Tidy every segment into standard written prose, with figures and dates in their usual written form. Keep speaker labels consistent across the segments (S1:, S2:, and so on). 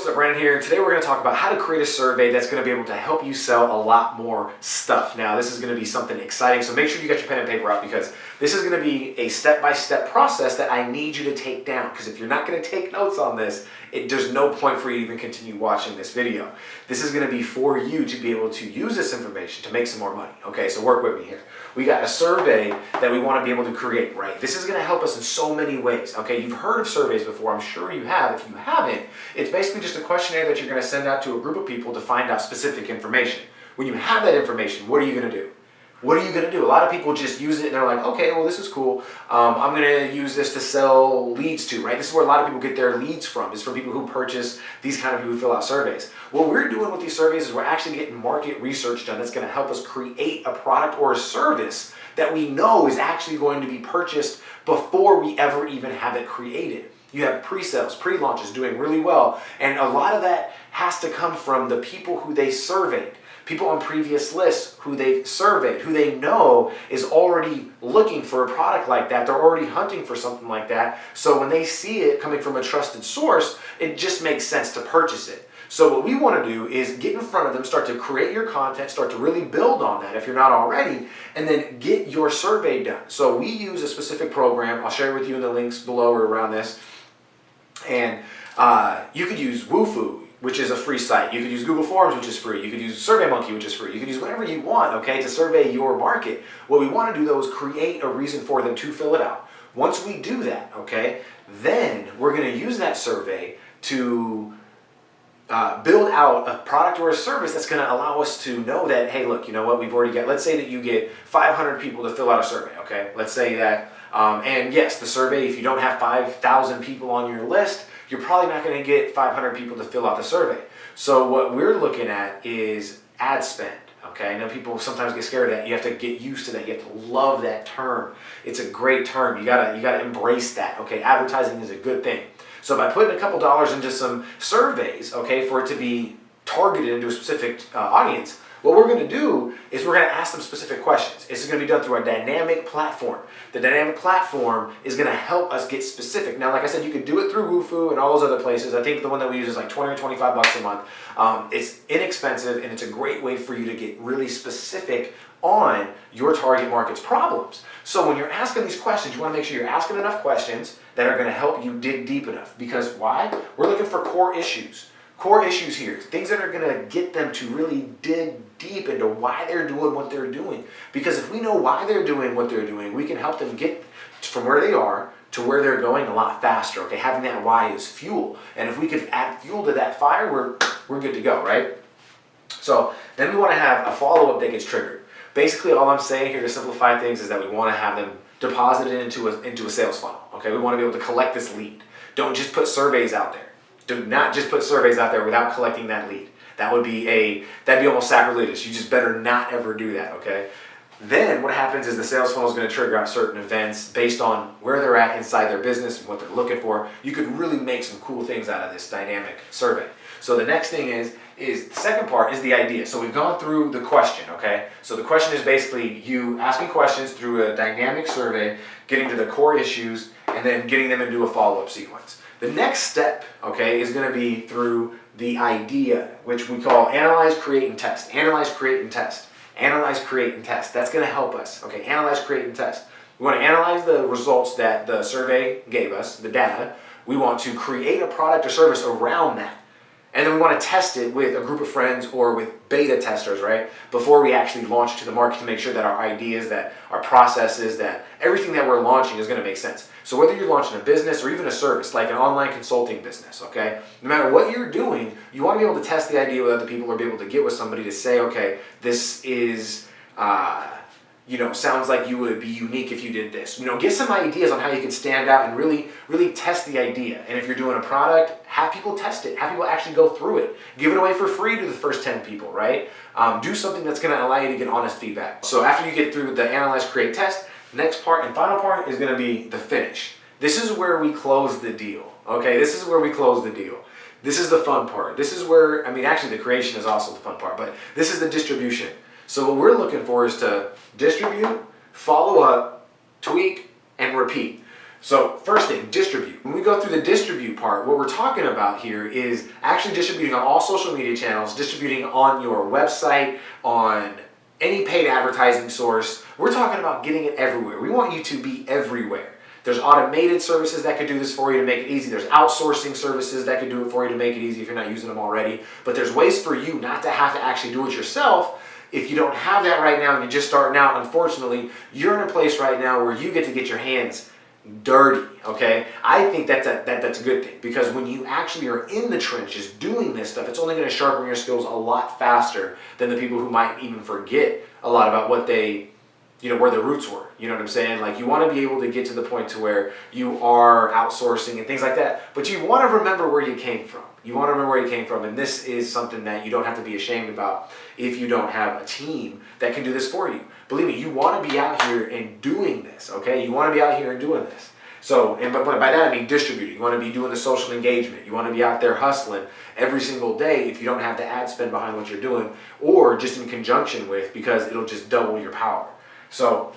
S1: what's up, Brandon here. Today we're going to talk about how to create a survey that's going to be able to help you sell a lot more stuff. Now, this is going to be something exciting, so make sure you got your pen and paper out because this is going to be a step-by-step process that I need you to take down, because if you're not going to take notes on this, there's no point for you to even continue watching this video. This is going to be for you to be able to use this information to make some more money. Okay, so work with me here. We got a survey that we want to be able to create, right? This is going to help us in so many ways. Okay, you've heard of surveys before. I'm sure you have. If you haven't, it's basically just a questionnaire that you're going to send out to a group of people to find out specific information. When you have that information, what are you going to do? What are you going to do? A lot of people just use it and they're like, okay, well, this is cool. I'm going to use this to sell leads to, right? This is where a lot of people get their leads from. It's from people who purchase, these kind of people who fill out surveys. What we're doing with these surveys is we're actually getting market research done that's going to help us create a product or a service that we know is actually going to be purchased before we ever even have it created. You have pre-sales, pre-launches doing really well. And a lot of that has to come from the people who they surveyed. People on previous lists who they've surveyed, who they know is already looking for a product like that. They're already hunting for something like that. So when they see it coming from a trusted source, it just makes sense to purchase it. So what we want to do is get in front of them, start to create your content, start to really build on that if you're not already, and then get your survey done. So we use a specific program. I'll share with you in the links below or around this. And you could use Wufoo, which is a free site. You could use Google Forms, which is free. You could use SurveyMonkey, which is free. You could use whatever you want, okay, to survey your market. What we want to do, though, is create a reason for them to fill it out. Once we do that, okay, then we're going to use that survey to build out a product or a service that's going to allow us to know that, hey, look, you know what, we've already got, let's say that you get 500 people to fill out a survey, okay? Let's say that, and yes, the survey, if you don't have 5,000 people on your list, you're probably not going to get 500 people to fill out the survey. So what we're looking at is ad spend. Okay, I know people sometimes get scared of that. You have to get used to that. You have to love that term. It's a great term. You gotta embrace that. Okay, advertising is a good thing. So by putting a couple dollars into some surveys, okay, for it to be targeted into a specific audience, what we're going to do is we're going to ask them specific questions. This is going to be done through a dynamic platform. The dynamic platform is going to help us get specific. Now, like I said, you could do it through Wufoo and all those other places. I think the one that we use is like 20 or 25 bucks a month. It's inexpensive and it's a great way for you to get really specific on your target market's problems. So when you're asking these questions, you want to make sure you're asking enough questions that are going to help you dig deep enough. Because why? We're looking for core issues. Core issues here, things that are going to get them to really dig deep into why they're doing what they're doing. Because if we know why they're doing what they're doing, we can help them get from where they are to where they're going a lot faster. Okay, having that why is fuel. And if we could add fuel to that fire, we're good to go, right? So then we want to have a follow-up that gets triggered. Basically, all I'm saying here to simplify things is that we want to have them deposited into a sales funnel. Okay, we want to be able to collect this lead. Don't just put surveys out there. Do not just put surveys out there without collecting that lead. That'd be almost sacrilegious. You just better not ever do that, okay? Then what happens is the sales funnel is going to trigger out certain events based on where they're at inside their business and what they're looking for. You could really make some cool things out of this dynamic survey. So the next thing is the second part is the idea. So we've gone through the question, okay? So the question is basically you asking questions through a dynamic survey, getting to the core issues, and then getting them into a follow-up sequence. The next step, okay, is going to be through the idea, which we call analyze, create, and test. Analyze, create, and test. Analyze, create, and test. That's going to help us. Okay, analyze, create, and test. We want to analyze the results that the survey gave us, the data. We want to create a product or service around that. And then we want to test it with a group of friends or with beta testers, right? Before we actually launch to the market to make sure that our ideas, that our processes, that everything that we're launching is going to make sense. So whether you're launching a business or even a service, like an online consulting business, okay? No matter what you're doing, you want to be able to test the idea with other people or be able to get with somebody to say, okay, this is, sounds like you would be unique if you did this. Get some ideas on how you can stand out and really, really test the idea. And if you're doing a product, have people test it. Have people actually go through it. Give it away for free to the first 10 people, right? Do something that's going to allow you to get honest feedback. So after you get through the analyze, create, test, next part and final part is going to be the finish. This is where we close the deal, okay? This is where we close the deal. This is the fun part. This is where, actually the creation is also the fun part, but this is the distribution. So what we're looking for is to distribute, follow up, tweak, and repeat. So first thing, distribute. When we go through the distribute part, what we're talking about here is actually distributing on all social media channels, distributing on your website, on any paid advertising source. We're talking about getting it everywhere. We want you to be everywhere. There's automated services that could do this for you to make it easy. There's outsourcing services that could do it for you to make it easy if you're not using them already. But there's ways for you not to have to actually do it yourself. If you don't have that right now and you're just starting out, unfortunately, you're in a place right now where you get to get your hands dirty, okay? I think that's a good thing, because when you actually are in the trenches doing this stuff, it's only going to sharpen your skills a lot faster than the people who might even forget a lot about what they, where their roots were. You know what I'm saying? Like, you want to be able to get to the point to where you are outsourcing and things like that, but you want to remember where you came from. You want to remember where you came from, and this is something that you don't have to be ashamed about if you don't have a team that can do this for you. Believe me, you want to be out here and doing this, okay? You want to be out here and doing this. So, but by that I mean distributing. You want to be doing the social engagement. You want to be out there hustling every single day if you don't have the ad spend behind what you're doing, or just in conjunction with, because it'll just double your power. So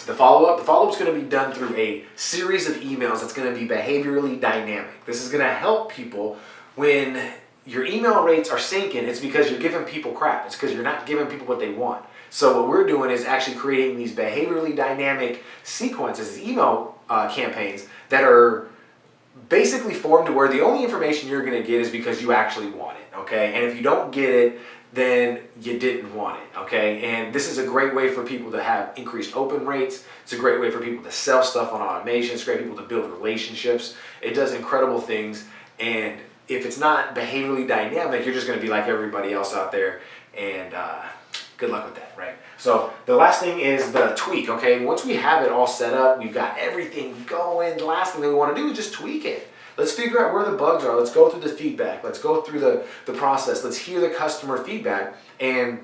S1: the follow-up is going to be done through a series of emails that's going to be behaviorally dynamic. This is going to help people when your email rates are sinking. It's because you're giving people crap. It's because you're not giving people what they want. So what we're doing is actually creating these behaviorally dynamic sequences, these email campaigns that are basically formed to where the only information you're going to get is because you actually want it, okay? And if you don't get it, then you didn't want it, okay? And this is a great way for people to have increased open rates. It's a great way for people to sell stuff on automation. It's great for people to build relationships. It does incredible things. And if it's not behaviorally dynamic, you're just going to be like everybody else out there. And good luck with that, right? So the last thing is the tweak, okay? Once we have it all set up, we've got everything going, the last thing that we want to do is just tweak it. Let's figure out where the bugs are. Let's go through the feedback. Let's go through the process. Let's hear the customer feedback and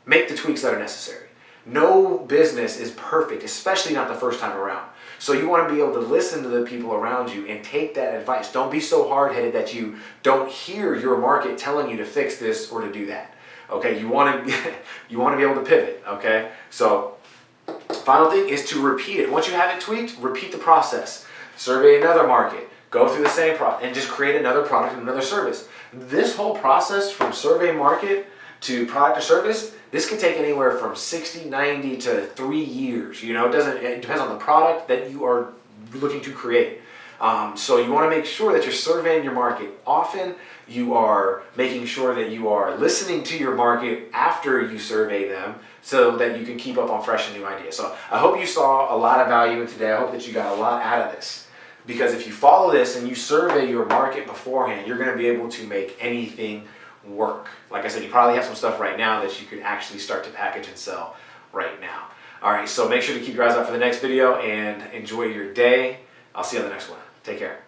S1: make the tweaks that are necessary. No business is perfect, especially not the first time around. So you want to be able to listen to the people around you and take that advice. Don't be so hard-headed that you don't hear your market telling you to fix this or to do that. Okay, you want to be able to pivot, okay? So final thing is to repeat it. Once you have it tweaked, repeat the process. Survey another market. Go through the same process and just create another product and another service. This whole process from survey market to product or service, this can take anywhere from 60, 90 to 3 years. It depends on the product that you are looking to create. So you want to make sure that you're surveying your market often. You are making sure that you are listening to your market after you survey them so that you can keep up on fresh and new ideas. So I hope you saw a lot of value in today. I hope that you got a lot out of this. Because if you follow this and you survey your market beforehand, you're going to be able to make anything work. Like I said, you probably have some stuff right now that you could actually start to package and sell right now. All right, so make sure to keep your eyes out for the next video and enjoy your day. I'll see you on the next one. Take care.